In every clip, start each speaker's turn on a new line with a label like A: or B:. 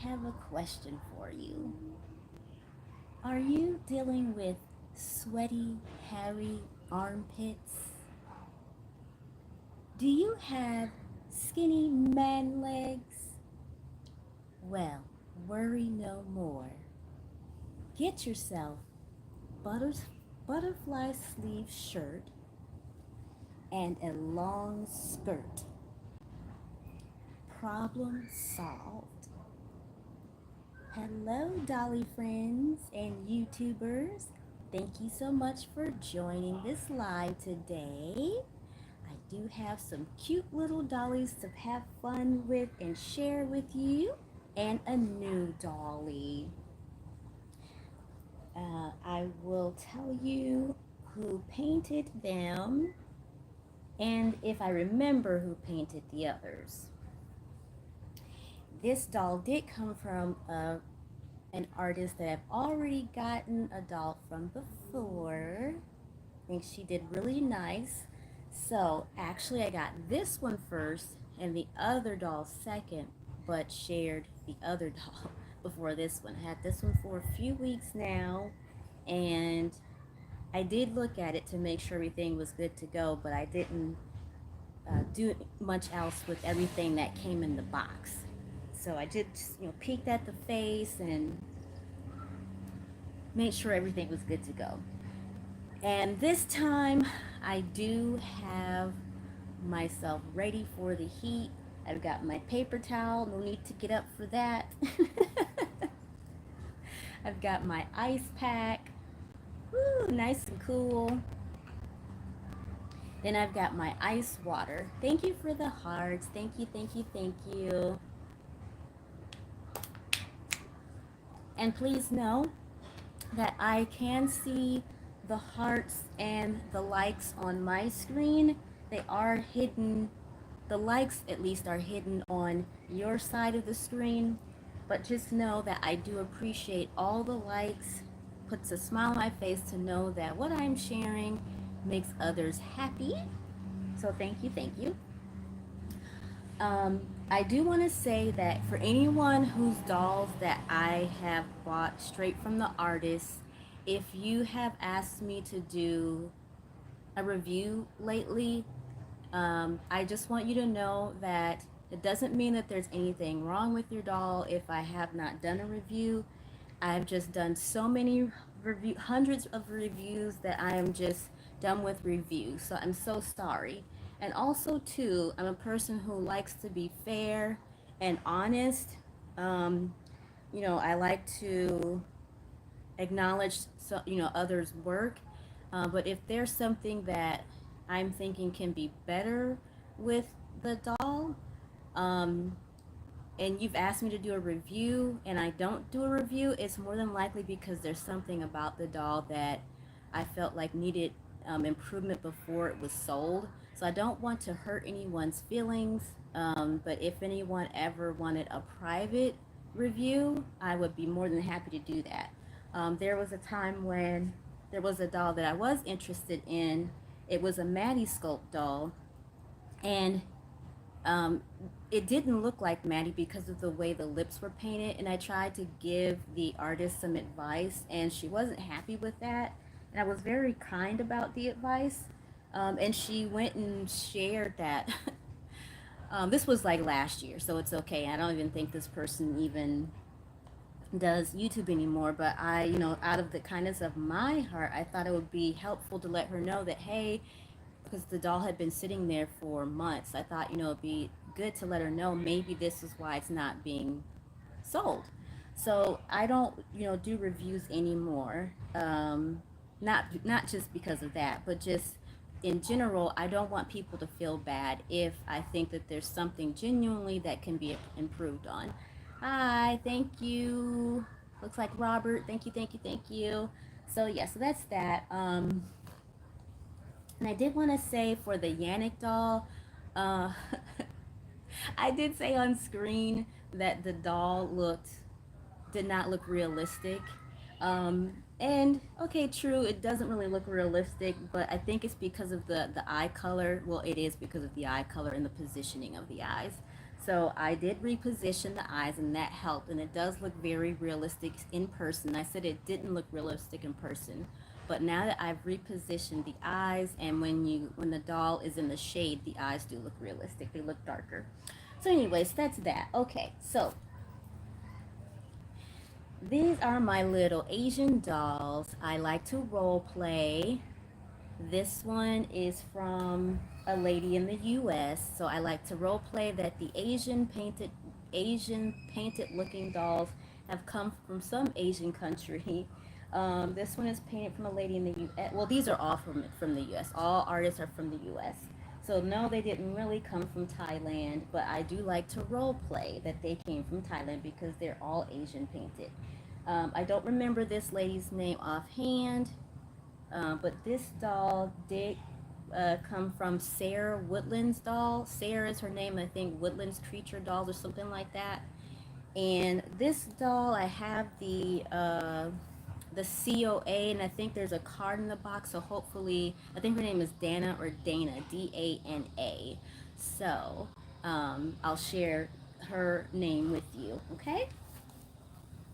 A: have a question for you. Are you dealing with sweaty, hairy armpits? Do you have skinny man legs? Well, worry no more. Get yourself butterfly sleeve shirt and a long skirt. Problem solved. Hello, Dolly friends and YouTubers. Thank you so much for joining this live today. I do have some cute little dollies to have fun with and share with you, and a new dolly. I will tell you who painted them and if I remember who painted the others. This doll did come from an artist that I've already gotten a doll from before. I think she did really nice. So actually I got this one first and the other doll second, but shared the other doll before this one. I had this one for a few weeks now, and I did look at it to make sure everything was good to go, but I didn't do much else with everything that came in the box. So I did just, peeked at the face and made sure everything was good to go. And this time I do have myself ready for the heat. I've got my paper towel, no need to get up for that. I've got my ice pack, woo, nice and cool. Then I've got my ice water. Thank you for the hearts. Thank you, thank you, thank you. And please know that I can see the hearts and the likes on my screen. They are hidden. The likes at least are hidden on your side of the screen. But just know that I do appreciate all the likes. Puts a smile on my face to know that what I'm sharing makes others happy. So thank you, thank you. I do want to say that for anyone whose dolls that I have bought straight from the artist, if you have asked me to do a review lately, I just want you to know that it doesn't mean that there's anything wrong with your doll if I have not done a review. I've just done so many hundreds of reviews that I am just done with reviews. So I'm so sorry. And also too, I'm a person who likes to be fair and honest. I like to acknowledge others' work. But if there's something that I'm thinking can be better with the doll, and you've asked me to do a review and I don't do a review, it's more than likely because there's something about the doll that I felt like needed improvement before it was sold. So I don't want to hurt anyone's feelings, but if anyone ever wanted a private review, I would be more than happy to do that. There was a time when there was a doll that I was interested in. It was a Maddie sculpt doll, and it didn't look like Maddie because of the way the lips were painted, and I tried to give the artist some advice and she wasn't happy with that, and I was very kind about the advice, and she went and shared that. This was like last year, so it's okay. I don't even think this person even does YouTube anymore, but I, out of the kindness of my heart, I thought it would be helpful to let her know that, hey, because the doll had been sitting there for months, I thought, it'd be good to let her know maybe this is why it's not being sold. So I don't, do reviews anymore. Not just because of that, but just in general, I don't want people to feel bad if I think that there's something genuinely that can be improved on. Hi, thank you. Looks like Robert. Thank you, thank you, thank you. So yeah, so that's that. And I did want to say for the Yannick doll, uh, I did say on screen that the doll did not look realistic. And okay, true, it doesn't really look realistic, but I think it's because of the eye color. Well, it is because of the eye color and the positioning of the eyes. So I did reposition the eyes, and that helped, and it does look very realistic in person. I said it didn't look realistic in person, but now that I've repositioned the eyes, and when the doll is in the shade, the eyes do look realistic. They look darker. So anyways, that's that. Okay, so these are my little Asian dolls. I like to role play. This one is from a lady in the US. So I like to role play that the Asian painted looking dolls have come from some Asian country. This one is painted from a lady in the US. Well, these are all from the US. All artists are from the US. So no, they didn't really come from Thailand, but I do like to role play that they came from Thailand because they're all Asian painted. I don't remember this lady's name offhand, but this doll did come from Sarah Woodland's doll. Sarah is her name, I think Woodland's Creature Dolls or something like that. And this doll, I have the COA, and I think there's a card in the box. So hopefully, I think her name is Dana or Dana, Dana. So I'll share her name with you. Okay.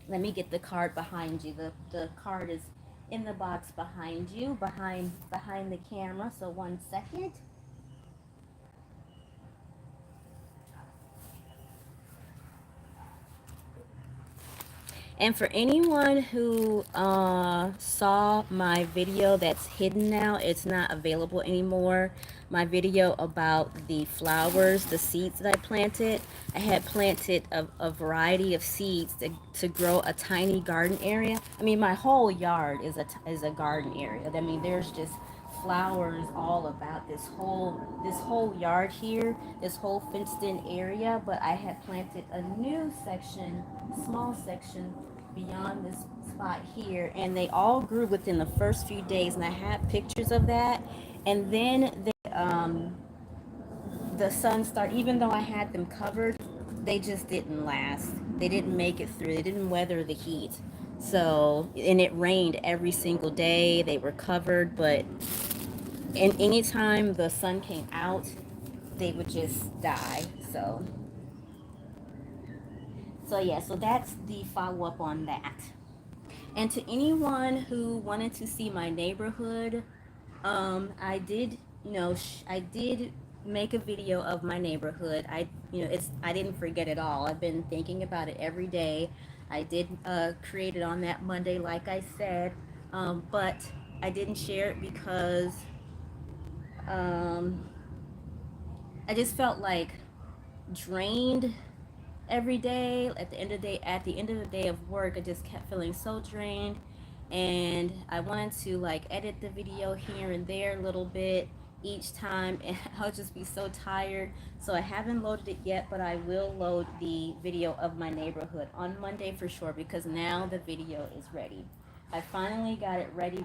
A: Let me get the card behind you. The card is in the box behind you, behind the camera. So 1 second. And for anyone who saw my video that's hidden now, it's not available anymore. My video about the flowers, the seeds that I planted. I had planted a variety of seeds to grow a tiny garden area. I mean, my whole yard is a garden area. I mean, there's just flowers all about this whole yard here, this whole fenced in area. But I had planted a new section, small section beyond this spot here, and they all grew within the first few days, and I have pictures of that. And then the sun started, even though I had them covered, they just didn't last. They didn't make it through. They didn't weather the heat. So, and it rained every single day. They were covered, but anytime the sun came out, they would just die. So yeah, so that's the follow-up on that. And to anyone who wanted to see my neighborhood, I did, I did make a video of my neighborhood. I didn't forget it all. I've been thinking about it every day. I did create it on that Monday, like I said, but I didn't share it because I just felt like drained every day. At the end of the day of work, I just kept feeling so drained, and I wanted to like edit the video here and there a little bit each time, and I'll just be so tired. So I haven't loaded it yet, but I will load the video of my neighborhood on Monday for sure, because now the video is ready. I finally got it ready,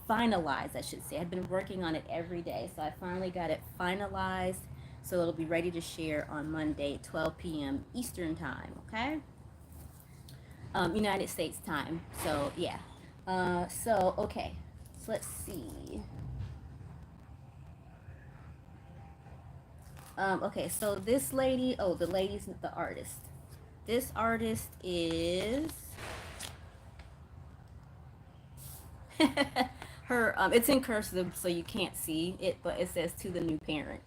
A: finalized, I should say. I've been working on it every day, so I finally got it finalized, so it'll be ready to share on Monday, 12 p.m. Eastern time, okay? United States time. So, yeah. Okay. So, let's see. Okay, so this lady, the lady's the artist. This artist is... it's in cursive, so you can't see it, but it says "to the new parent."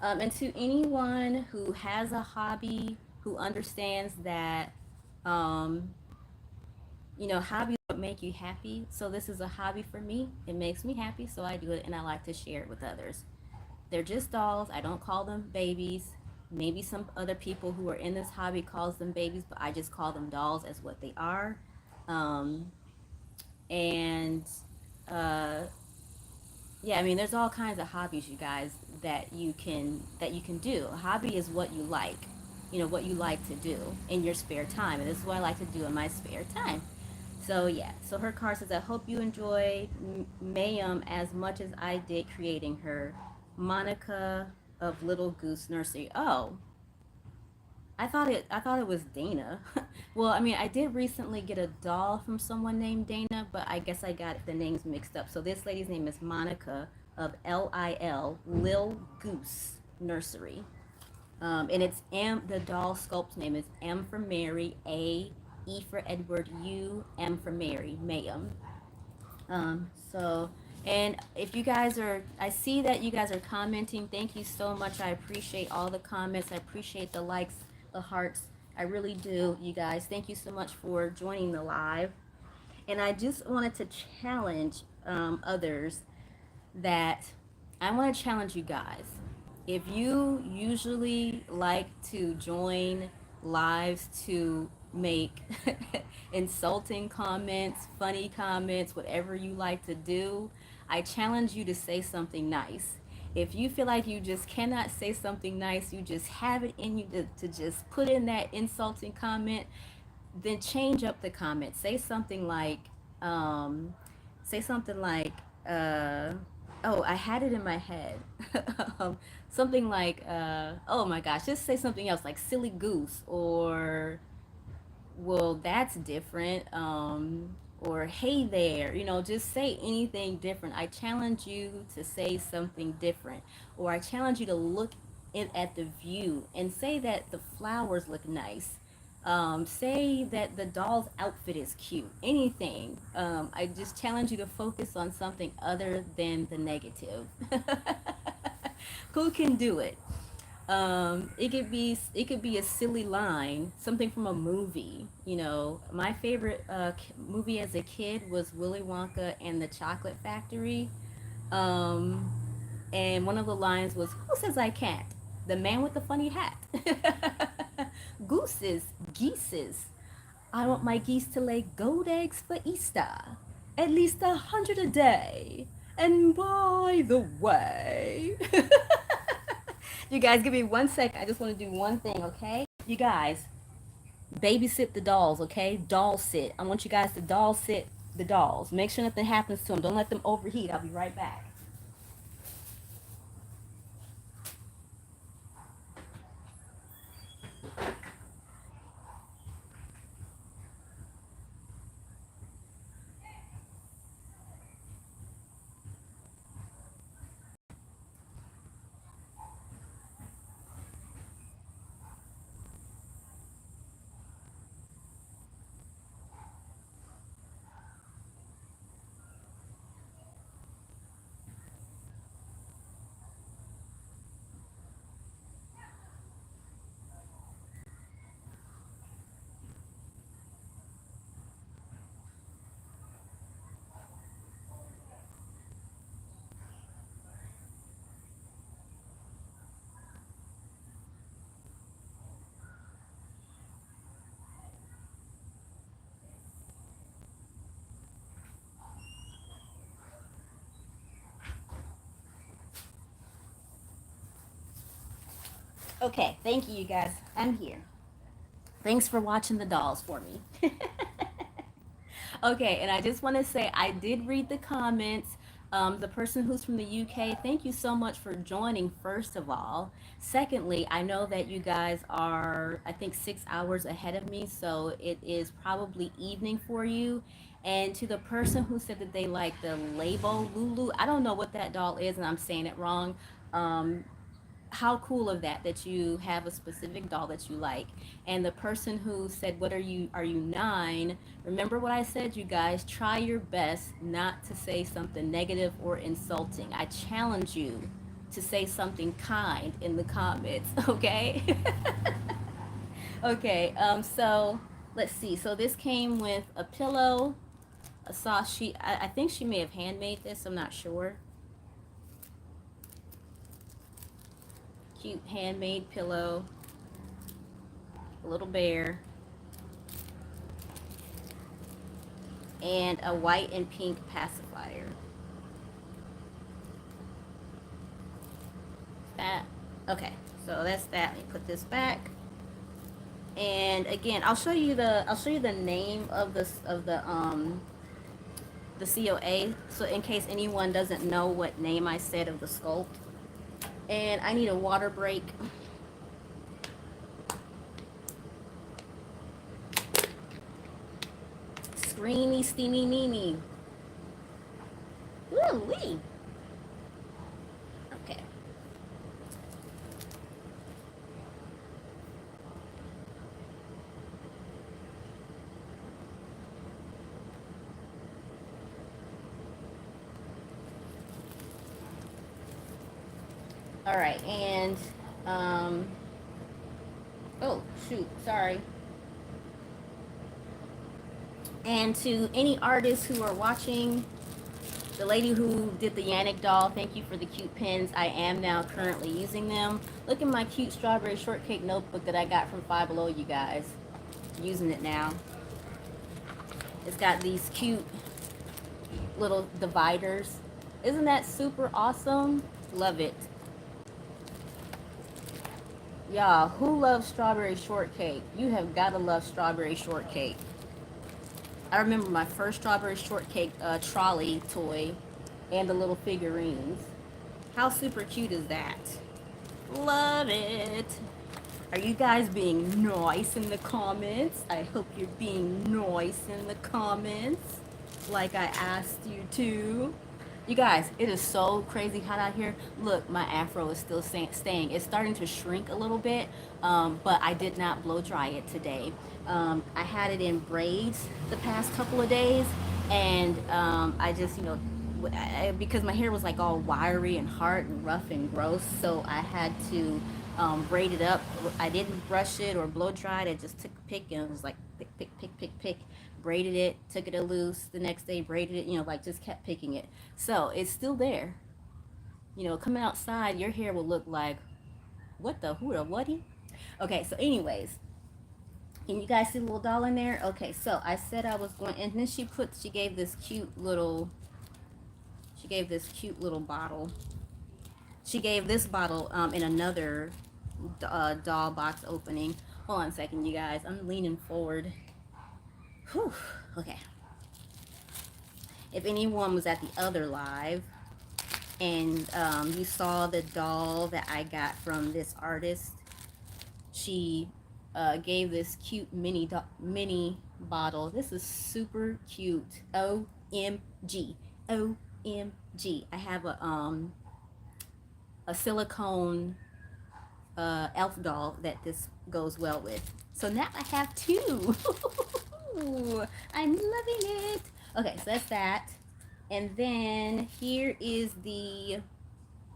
A: And to anyone who has a hobby, who understands that, hobbies don't make you happy. So this is a hobby for me. It makes me happy, so I do it, and I like to share it with others. They're just dolls. I don't call them babies. Maybe some other people who are in this hobby calls them babies, but I just call them dolls as what they are. And yeah, I mean, there's all kinds of hobbies, you guys, that you can do. A hobby is what you like, what you like to do in your spare time, and this is what I like to do in my spare time. So yeah, so her card says, "I hope you enjoy Mayum as much as I did creating her, Monica of Little Goose Nursery." Oh, I thought it was Dana. Well, I mean, I did recently get a doll from someone named Dana, but I guess I got the names mixed up. So this lady's name is Monica of Lil Goose Nursery. And it's M. The doll sculpt's name is M for Mary, A, E for Edward, U, M for Mary, Mayhem. So, and if you guys are, I see that you guys are commenting. Thank you so much. I appreciate all the comments. I appreciate the likes, the hearts. I really do, you guys. Thank you so much for joining the live. And I just wanted to challenge others that I want to challenge you guys. If you usually like to join lives to make insulting comments, funny comments, whatever you like to do, I challenge you to say something nice. If you feel like you just cannot say something nice, you just have it in you to just put in that insulting comment, then change up the comment. Um, say something like, uh, oh, I had it in my head. Something like, oh my gosh, just say something else like silly goose or, well, that's different. Or hey there, just say anything different. I challenge you to say something different, or I challenge you to look at the view and say that the flowers look nice. Say that the doll's outfit is cute. Anything. I just challenge you to focus on something other than the negative. Who can do it? It could be a silly line, something from a movie. My favorite movie as a kid was Willy Wonka and the Chocolate Factory. Um, and one of the lines was, "Who says I can't? The man with the funny hat." Gooses, geeses. I want my geese to lay gold eggs for Easter, at least 100 a day. And by the way, you guys, give me 1 second. I just want to do one thing, okay? You guys, babysit the dolls, okay? Doll sit. I want you guys to doll sit the dolls. Make sure nothing happens to them. Don't let them overheat. I'll be right back. Okay, thank you, you guys. I'm here. Thanks for watching the dolls for me. Okay, and I just want to say I did read the comments. The person who's from the UK, thank you so much for joining, first of all. Secondly, I know that you guys are, I think, 6 hours ahead of me, so it is probably evening for you. And to the person who said that they like the Labo Lulu, I don't know what that doll is, and I'm saying it wrong. Um, how cool of that you have a specific doll that you like. And the person who said, what are you 9, remember what I said, you guys, try your best not to say something negative or insulting. I challenge you to say something kind in the comments. Okay. Okay, so let's see. So this came with a pillow, a sauce sheet. I think she may have handmade this, I'm not sure. Cute handmade pillow, a little bear, and a white and pink pacifier. That, okay, so that's that. Let me put this back. And again, I'll show you the name of the COA, so in case anyone doesn't know what name I said of the sculpt. And I need a water break. Screamy, steamy, meamy. Ooh-wee. Okay. All right, and um, oh shoot, sorry. And to any artists who are watching, the lady who did the Yannick doll, thank you for the cute pins. I am now currently using them. Look at my cute strawberry shortcake notebook that I got from Five Below, you guys. Using it now. It's got these cute little dividers. Isn't that super awesome? Love it. Y'all, who loves strawberry shortcake? You have got to love strawberry shortcake. I remember my first strawberry shortcake trolley toy and the little figurines. How super cute is that? Love it. Are you guys being nice in the comments? I hope you're being nice in the comments like I asked you to. You guys, it is so crazy hot out here. Look, my afro is still staying. It's starting to shrink a little bit, but I did not blow dry it today. I had it in braids the past couple of days, and I just, because my hair was like all wiry and hard and rough and gross, so I had to braid it up. I didn't brush it or blow dry it. I just took a pick and it was like pick, pick, pick, pick, pick. Braided it, took it loose. The next day, braided it. Like just kept picking it. So it's still there. Coming outside, your hair will look like what the who the whaty. Okay, so anyways, can you guys see the little doll in there? Okay, so I said I was going, and then she gave this cute little bottle. She gave this bottle in another doll box opening. Hold on a second, you guys. I'm leaning forward. Whew. Okay. If anyone was at the other live and you saw the doll that I got from this artist, she gave this cute mini bottle. This is super cute. OMG. OMG. I have a silicone elf doll that this goes well with. So now I have two. I'm loving it. Okay, so that's that. And then here is the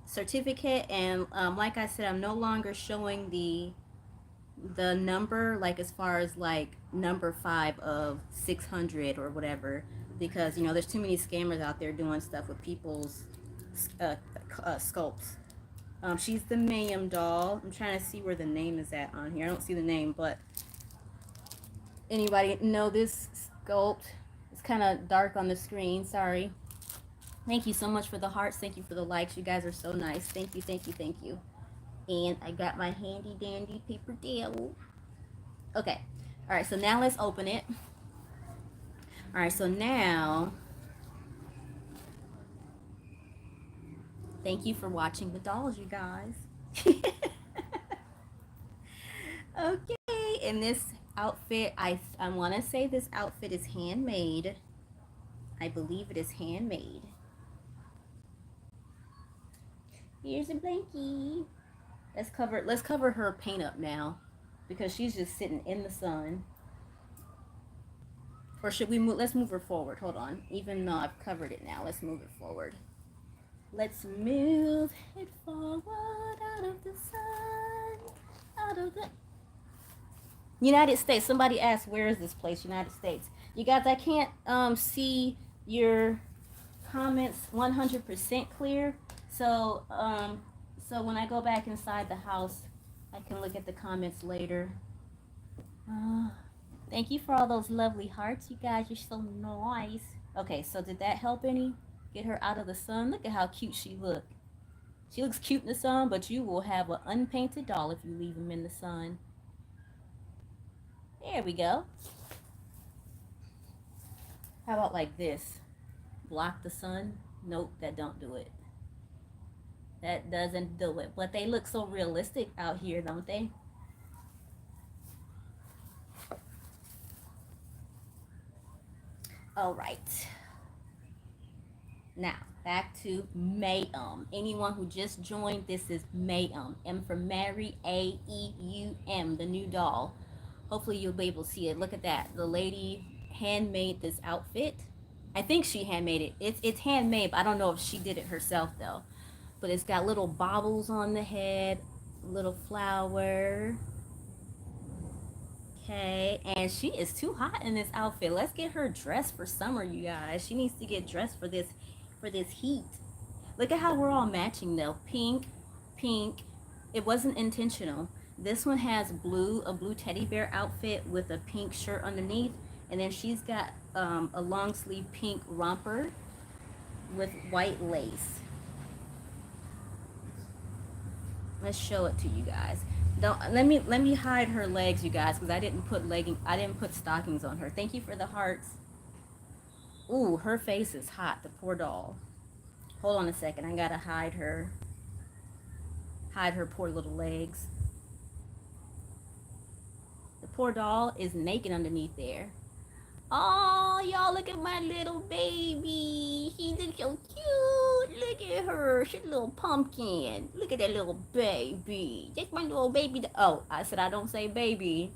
A: certificate. And like I said, I'm no longer showing the number, like as far as like number 5 of 600 or whatever, because there's too many scammers out there doing stuff with people's sculpts. She's the Mayhem doll. I'm trying to see where the name is at on here. I don't see the name, but anybody know this sculpt? It's kind of dark on the screen. Sorry. Thank you so much for the hearts. Thank you for the likes. You guys are so nice. Thank you, thank you, thank you. And I got my handy dandy paper towel. Okay. All right, so now let's open it. All right, so now, thank you for watching the dolls, you guys. Okay, in this outfit, I want to say this outfit is handmade. I believe it is handmade. Here's a blankie. Let's cover her paint up now, because she's just sitting in the sun. Or should we move? Let's move her forward. Hold on. Even though I've covered it now, let's move it forward. Let's move it forward out of the sun, out of the United States. Somebody asked, where is this place? United States. You guys, I can't see your comments 100% clear. So so when I go back inside the house, I can look at the comments later. Thank you for all those lovely hearts, you guys. You're so nice. Okay, so did that help any? Get her out of the sun? Look at how cute she looks. She looks cute in the sun, but you will have an unpainted doll if you leave them in the sun. There we go. How about like this? Block the sun? Nope, that don't do it. That doesn't do it. But they look so realistic out here, don't they? All right. Now, back to Mayhem. Anyone who just joined, this is Mayhem. M for Mary, A-E-U-M, the new doll. Hopefully you'll be able to see it. Look at that. The lady handmade this outfit. I think she handmade it. It's handmade, but I don't know if she did it herself, though. but it's got little baubles on the head, little flower. Okay, and she is too hot in this outfit. Let's get her dressed for summer, you guys. She needs to get dressed for this heat. Look at how we're all matching though. Pink, pink. It wasn't intentional. This one has a blue teddy bear outfit with a pink shirt underneath, and then she's got a long sleeve pink romper with white lace. Let's show it to you guys. Don't let me hide her legs, you guys, because I didn't put stockings on her. Thank you for the hearts. Ooh, her face is hot, the poor doll. Hold on a second, I gotta hide her poor little legs. The poor doll is naked underneath there. Oh, y'all, look at my little baby. She looks so cute. Look at her. She's a little pumpkin. Look at that little baby. That's my little baby. Oh, I said I don't say baby,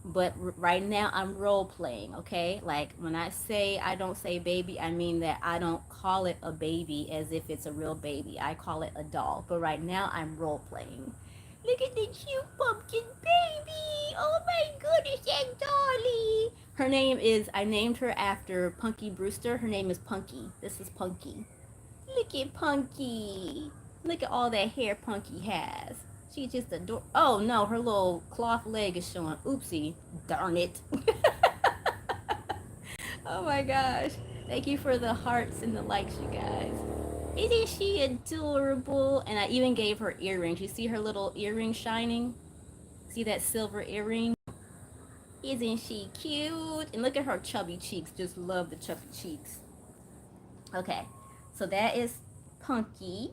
A: but right now I'm role playing, okay? Like when I say I don't say baby, I mean that I don't call it a baby as if it's a real baby. I call it a doll. But right now I'm role playing. Look at the cute pumpkin baby. Oh my goodness, that dolly. Her name is, I named her after Punky Brewster. Her name is Punky. This is Punky. Look at Punky. Look at all that hair Punky has. She just adore. Oh no, her little cloth leg is showing. Oopsie. Darn it. Oh my gosh. Thank you for the hearts and the likes, you guys. Isn't she adorable? And I even gave her earrings. You see her little earring shining? See that silver earring? Isn't she cute? And look at her chubby cheeks. Just love the chubby cheeks. Okay, so that is Punky.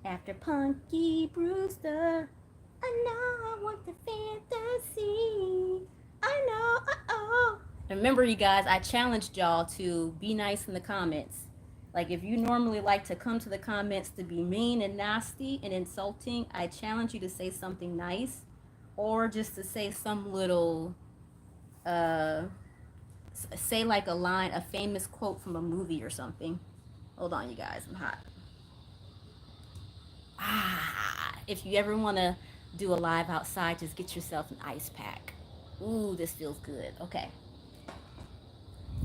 A: After Punky Brewster, I know I want the fantasy. I know, uh-oh. Remember, you guys, I challenged y'all to be nice in the comments. Like, if you normally like to come to the comments to be mean and nasty and insulting, I challenge you to say something nice, or just to say some little, say like a line, a famous quote from a movie or something. Hold on, you guys, I'm hot. If you ever want to do a live outside, just get yourself an ice pack. Ooh, this feels good. Okay.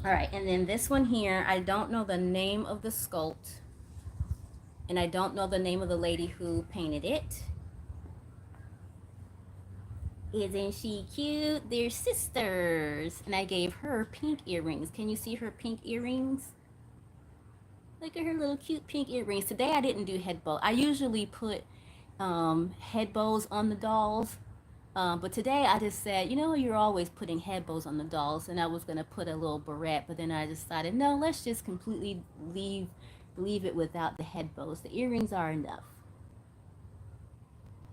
A: All right, and then this one here, I don't know the name of the sculpt, and I don't know the name of the lady who painted it. Isn't she cute? They're sisters. And I gave her pink earrings. Can you see her pink earrings? Look at her little cute pink earrings. Today I didn't do head bow. I usually put head bows on the dolls. But today I just said, you know, you're always putting head bows on the dolls. And I was going to put a little barrette. But then I decided, no, let's just completely leave it without the head bows. The earrings are enough.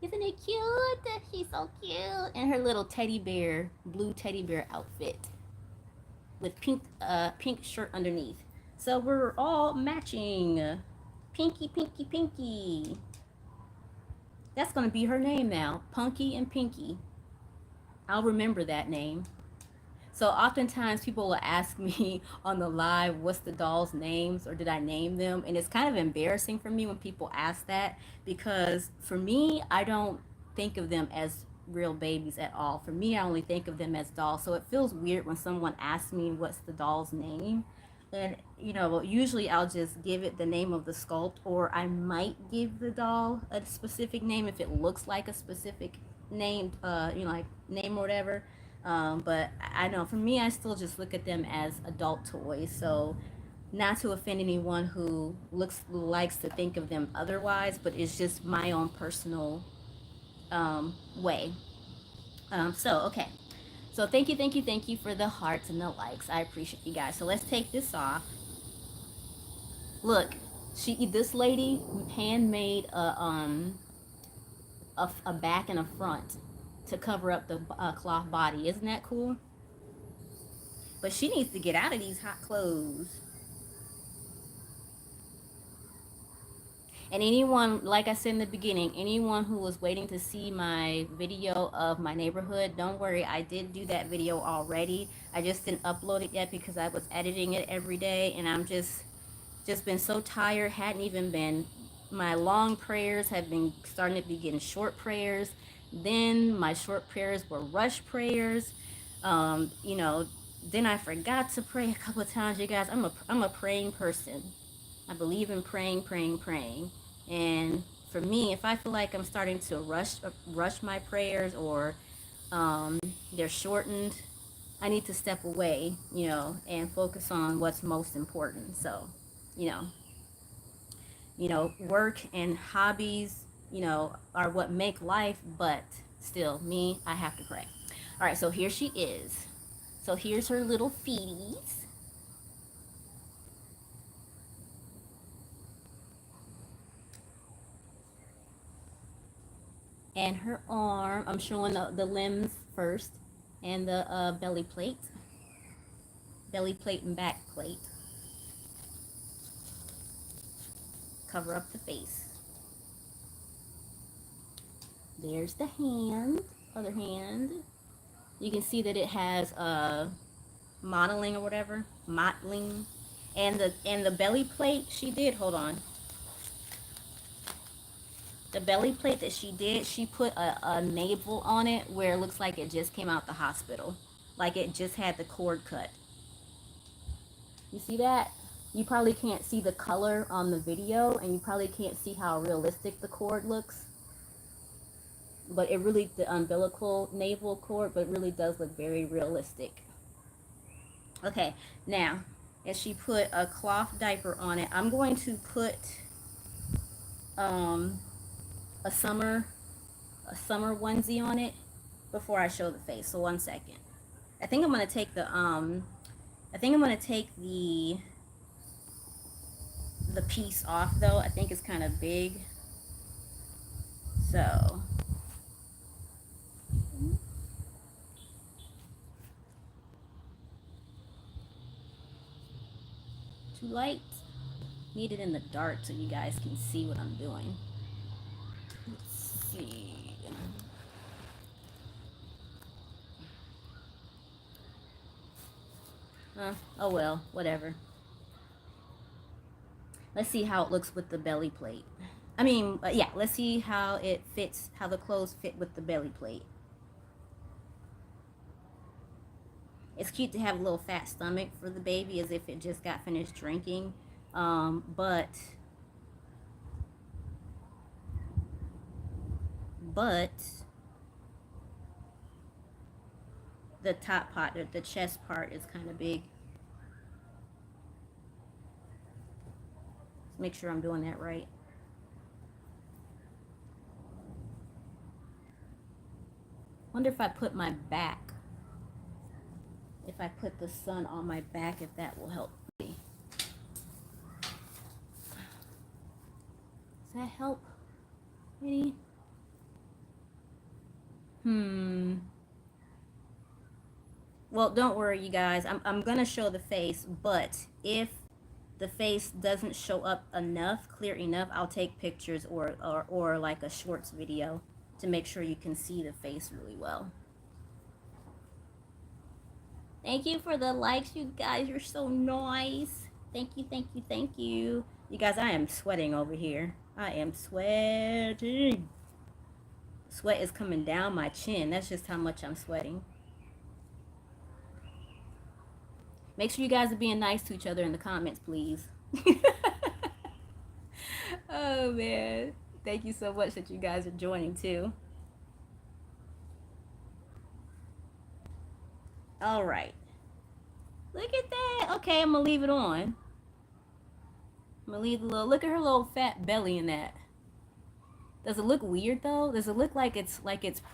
A: Isn't it cute? She's so cute. And her little teddy bear, blue teddy bear outfit with pink shirt underneath. So we're all matching. Pinky, pinky, pinky. That's going to be her name now. Punky and Pinky. I'll remember that name. So oftentimes people will ask me on the live, what's the dolls' names, or did I name them? And it's kind of embarrassing for me when people ask that, because for me, I don't think of them as real babies at all. For me, I only think of them as dolls. So it feels weird when someone asks me what's the doll's name. And, you know, usually I'll just give it the name of the sculpt, or I might give the doll a specific name if it looks like a specific name, you know, like name or whatever. But I know for me, I still just look at them as adult toys. So not to offend anyone who likes to think of them otherwise, but it's just my own personal way. Okay. So thank you for the hearts and the likes. I appreciate you guys. So let's take this off. Look, this lady handmade a back and a front to cover up the cloth body. Isn't that cool? But she needs to get out of these hot clothes. And anyone, like I said in the beginning, anyone who was waiting to see my video of my neighborhood, don't worry, I did do that video already. I just didn't upload it yet because I was editing it every day, and I'm just been so tired, hadn't even been my long prayers have been starting to be getting short prayers. Then my short prayers were rush prayers. You know, then I forgot to pray a couple of times. You guys, I'm a praying person. I believe in praying, praying, praying. And for me, if I feel like I'm starting to rush my prayers, or they're shortened, I need to step away, you know, and focus on what's most important. So, you know, work and hobbies, you know, are what make life, but still, me, I have to pray. All right, so here she is. So here's her little feeties. And her arm, I'm showing the limbs first, and the belly plate and back plate. Cover up the face. There's the hand, other hand. You can see that it has modeling or whatever, mottling, and the belly plate she did. Hold on. The belly plate that she did, she put a navel on it where it looks like it just came out the hospital, like it just had the cord cut. You see that? You probably can't see the color on the video, and you probably can't see how realistic the cord looks. But it really, the umbilical navel cord, but it really does look very realistic. Okay, now, as she put a cloth diaper on it, I'm going to put a summer onesie on it before I show the face. So 1 second. I think I'm gonna take the piece off though. I think it's kind of big. So too light. Need it in the dark so you guys can see what I'm doing. Let's see. Oh well, whatever. Let's see how it looks with the belly plate. I mean, yeah, let's see how it fits, how the clothes fit with the belly plate. It's cute to have a little fat stomach for the baby as if it just got finished drinking. But the top part, the chest part is kind of big. Let's make sure I'm doing that right. Wonder if I put my back, if I put the sun on my back, if that will help me. Does that help? Maybe? Well, don't worry, you guys. I'm gonna show the face, but if the face doesn't show up enough, clear enough, I'll take pictures or like a shorts video to make sure you can see the face really well. Thank you for the likes, you guys. You're so nice. Thank you, thank you, thank you. You guys, I am sweating over here. I am sweating. Sweat is coming down my chin. That's just how much I'm sweating. Make sure you guys are being nice to each other in the comments, please. Oh, man. Thank you so much that you guys are joining, too. All right. Look at that. Okay, I'm going to leave it on. I'm going to leave the little... Look at her little fat belly in that. Does it look weird, though? Does it look like it's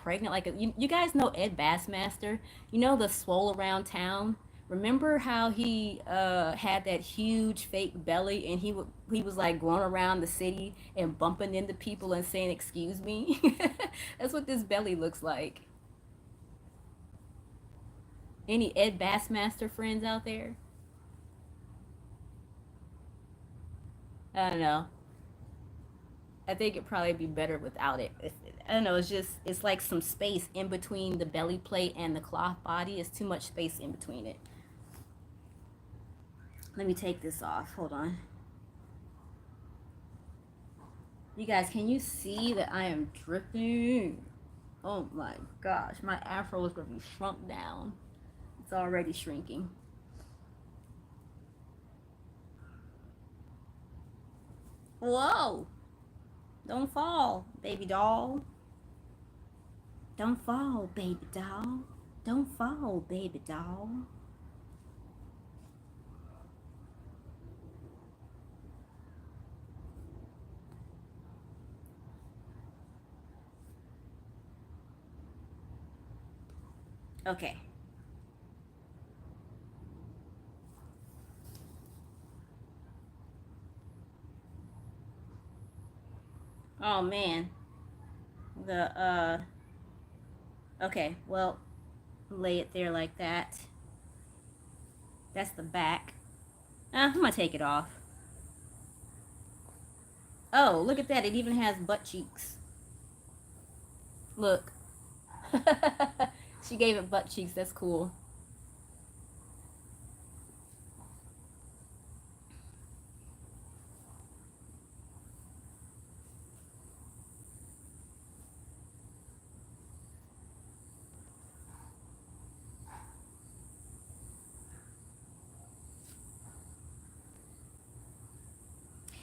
A: pregnant? Like you guys know Ed Bassmaster? You know, the swole around town? Remember how he had that huge fake belly, and he was like going around the city and bumping into people and saying, "Excuse me"? That's what this belly looks like. Any Ed Bassmaster friends out there? I don't know. I think it'd probably be better without it. I don't know. It's like some space in between the belly plate and the cloth body. It's too much space in between it. Let me take this off. Hold on. You guys, can you see that I am dripping? Oh my gosh, my afro is going to be shrunk down. It's already shrinking. Whoa! Don't fall, baby doll. Don't fall, baby doll. Don't fall, baby doll. Okay. Oh man. Okay, well, lay it there like that. That's the back. I'm gonna take it off. Oh, look at that. It even has butt cheeks. Look. She gave it butt cheeks. That's cool.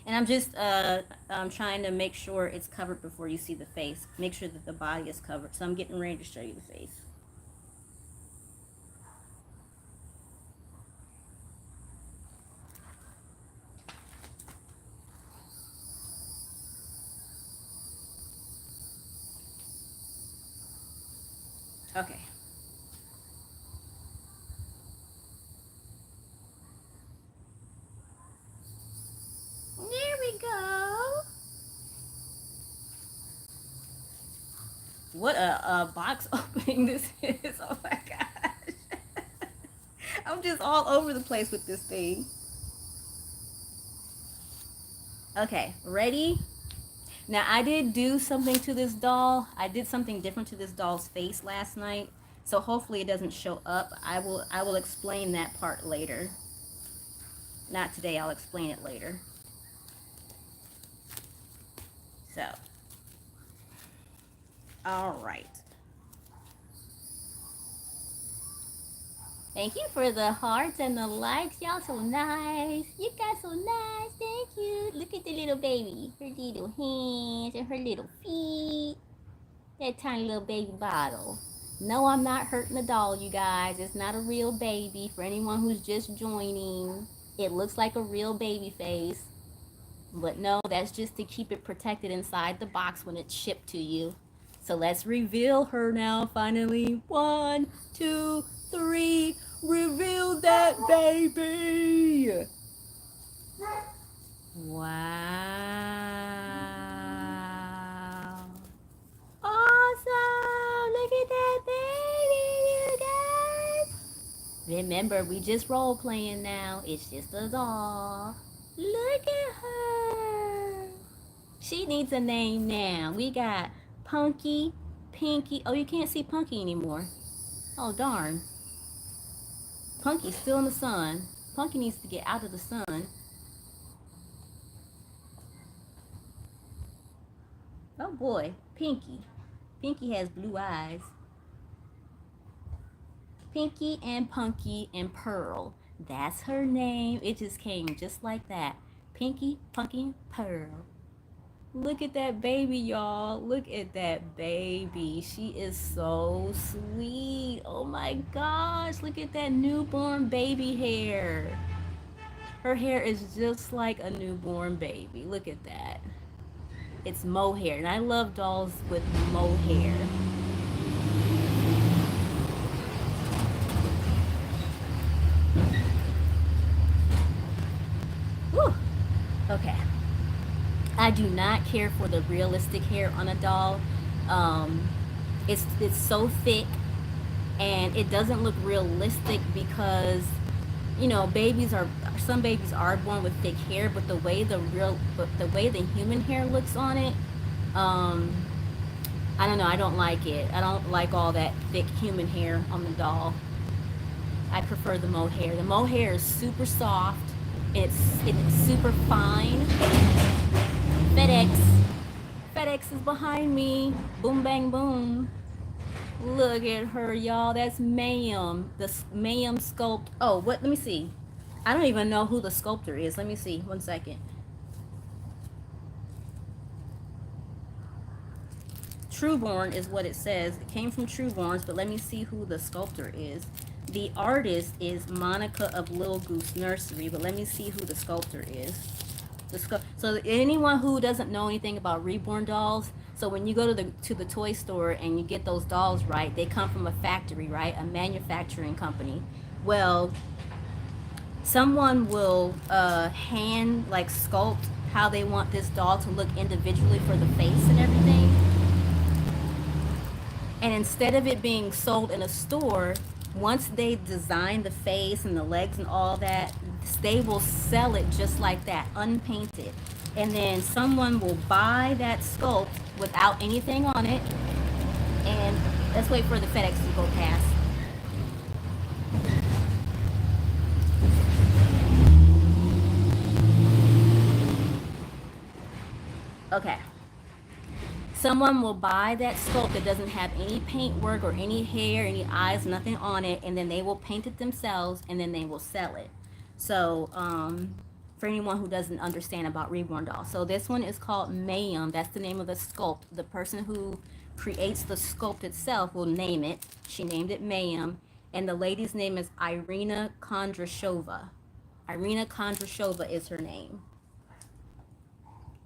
A: And I'm just I'm trying to make sure it's covered before you see the face. Make sure that the body is covered. So I'm getting ready to show you the face. Okay. There we go. What a box opening this is. Oh my gosh. I'm just all over the place with this thing. Okay, ready? Now I did do something to this doll. I did something different to this doll's face last night. So hopefully it doesn't show up. I will explain that part later. Not today, I'll explain it later. So, all right. Thank you for the hearts and the likes. Y'all so nice. You guys so nice. Thank you. Look at the little baby. Her little hands and her little feet. That tiny little baby bottle. No, I'm not hurting the doll, you guys. It's not a real baby. For anyone who's just joining, it looks like a real baby face. But no, that's just to keep it protected inside the box when it's shipped to you. So let's reveal her now, finally. 1, 2, 3. Reveal that baby. Wow. Awesome. Look at that baby, you guys. Remember, we just role playing now. It's just a doll. Look at her. She needs a name now. We got Punky, Pinky. Oh, you can't see Punky anymore. Oh, darn. Punky's still in the sun. Punky needs to get out of the sun. Oh boy, Pinky. Pinky has blue eyes. Pinky and Punky and Pearl. That's her name. It just came just like that. Pinky, Punky, Pearl. Look at that baby, y'all. Look at that baby. She is so sweet. Oh my gosh. Look at that newborn baby hair. Her hair is just like a newborn baby. Look at that. It's mohair. And I love dolls with mohair. Whew. Okay. I do not care for the realistic hair on a doll. It's so thick and it doesn't look realistic because, you know, some babies are born with thick hair, but the way the human hair looks on it, I don't know, I don't like it. I don't like all that thick human hair on the doll. I prefer the mohair. The mohair is super soft. It's super fine. FedEx. FedEx is behind me. Boom, bang, boom. Look at her, y'all. That's Mayhem. The Mayhem sculpt. Oh, what? Let me see. I don't even know who the sculptor is. Let me see. 1 second. Reborn is what it says. It came from Reborn's, but let me see who the sculptor is. The artist is Monica of Little Goose Nursery, but let me see who the sculptor is. So anyone who doesn't know anything about Reborn dolls, so when you go to the toy store and you get those dolls, right, they come from a factory, right, a manufacturing company. Well, someone will hand like sculpt how they want this doll to look individually for the face and everything. And instead of it being sold in a store, once they design the face and the legs and all that, they will sell it just like that, unpainted. And then someone will buy that sculpt without anything on it. And let's wait for the FedEx to go past. Okay. Someone will buy that sculpt that doesn't have any paint work or any hair, any eyes, nothing on it, and then they will paint it themselves, and then they will sell it. So, for anyone who doesn't understand about Reborn dolls. So this one is called Mayhem. That's the name of the sculpt. The person who creates the sculpt itself will name it. She named it Mayhem. And the lady's name is Irina Kondrashova. Irina Kondrashova is her name.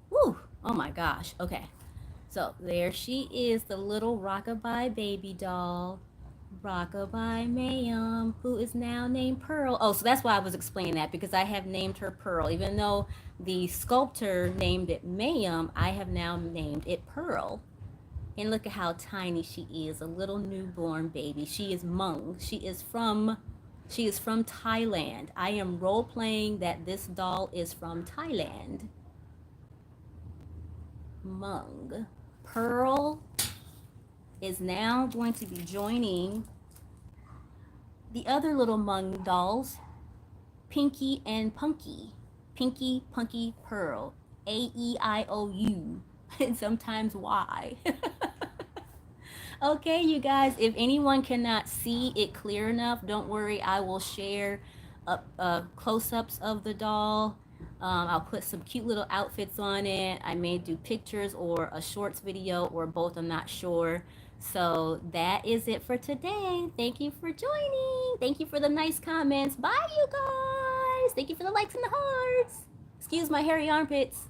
A: Woo! Oh my gosh. Okay. So there she is, the little rockabye baby doll. Rockabye Mayhem, who is now named Pearl. Oh, so that's why I was explaining that, because I have named her Pearl. Even though the sculptor named it Mayhem, I have now named it Pearl. And look at how tiny she is, a little newborn baby. She is Hmong. She is from Thailand. I am role-playing that this doll is from Thailand. Hmong. Pearl is now going to be joining the other little Hmong dolls, Pinky and Punky. Pinky, Punky, Pearl. A-E-I-O-U. And sometimes Y. Okay, you guys, if anyone cannot see it clear enough, don't worry. I will share close-ups of the doll. I'll put some cute little outfits on it. I may do pictures or a shorts video or both, I'm not sure. So that is it for today. Thank you for joining. Thank you for the nice comments. Bye, you guys. Thank you for the likes and the hearts. Excuse my hairy armpits.